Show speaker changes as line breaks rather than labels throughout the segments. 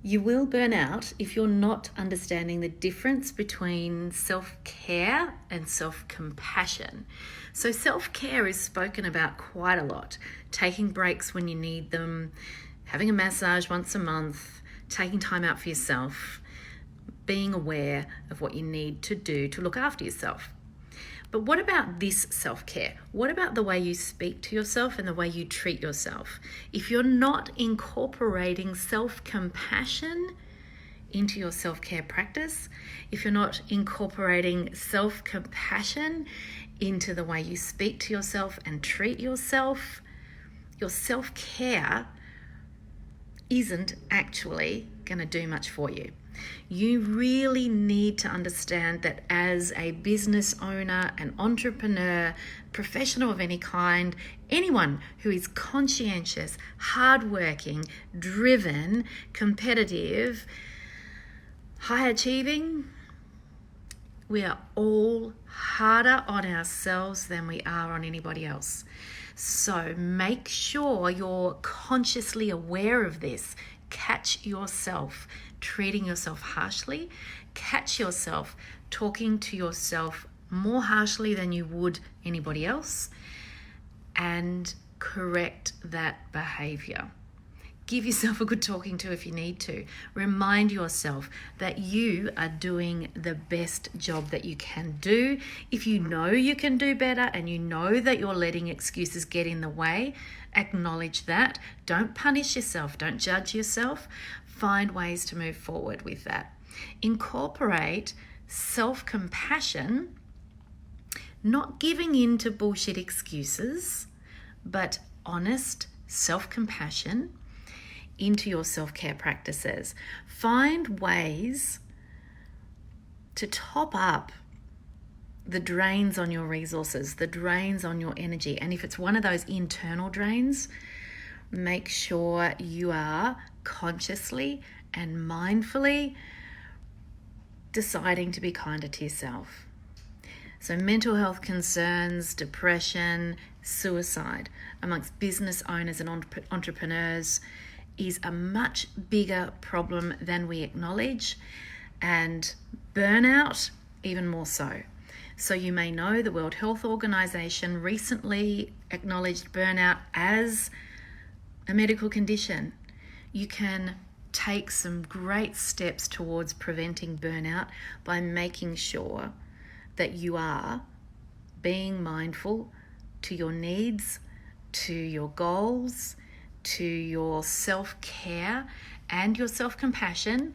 You will burn out if you're not understanding the difference between self-care and self-compassion. So self-care is spoken about quite a lot. Taking breaks when you need them, having a massage once a month, taking time out for yourself, being aware of what you need to do to look after yourself. But what about this self-care? What about the way you speak to yourself and the way you treat yourself? If you're not incorporating self-compassion into your self-care practice, if you're not incorporating self-compassion into the way you speak to yourself and treat yourself, your self-care isn't actually going to do much for you. You really need to understand that as a business owner, an entrepreneur, professional of any kind, anyone who is conscientious, hardworking, driven, competitive, high achieving, we are all harder on ourselves than we are on anybody else. So make sure you're consciously aware of this. Catch yourself treating yourself harshly. Catch yourself talking to yourself more harshly than you would anybody else, and correct that behavior. Give yourself a good talking to if you need to. Remind yourself that you are doing the best job that you can do. If you know you can do better and you know that you're letting excuses get in the way, acknowledge that. Don't punish yourself. Don't judge yourself. Find ways to move forward with that. Incorporate self-compassion, not giving in to bullshit excuses, but honest self-compassion into your self-care practices. Find ways to top up the drains on your resources, the drains on your energy. And if it's one of those internal drains, make sure you are consciously and mindfully deciding to be kinder to yourself. So mental health concerns, depression, suicide amongst business owners and entrepreneurs is a much bigger problem than we acknowledge, and burnout even more so. So you may know the World Health Organization recently acknowledged burnout as a medical condition. You can take some great steps towards preventing burnout by making sure that you are being mindful to your needs, to your goals, to your self-care and your self-compassion.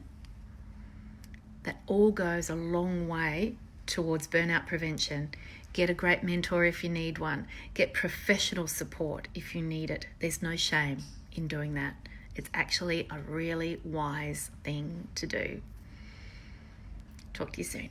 That all goes a long way towards burnout prevention. Get a great mentor if you need one. Get professional support if you need it. There's no shame in doing that. It's actually a really wise thing to do. Talk to you soon.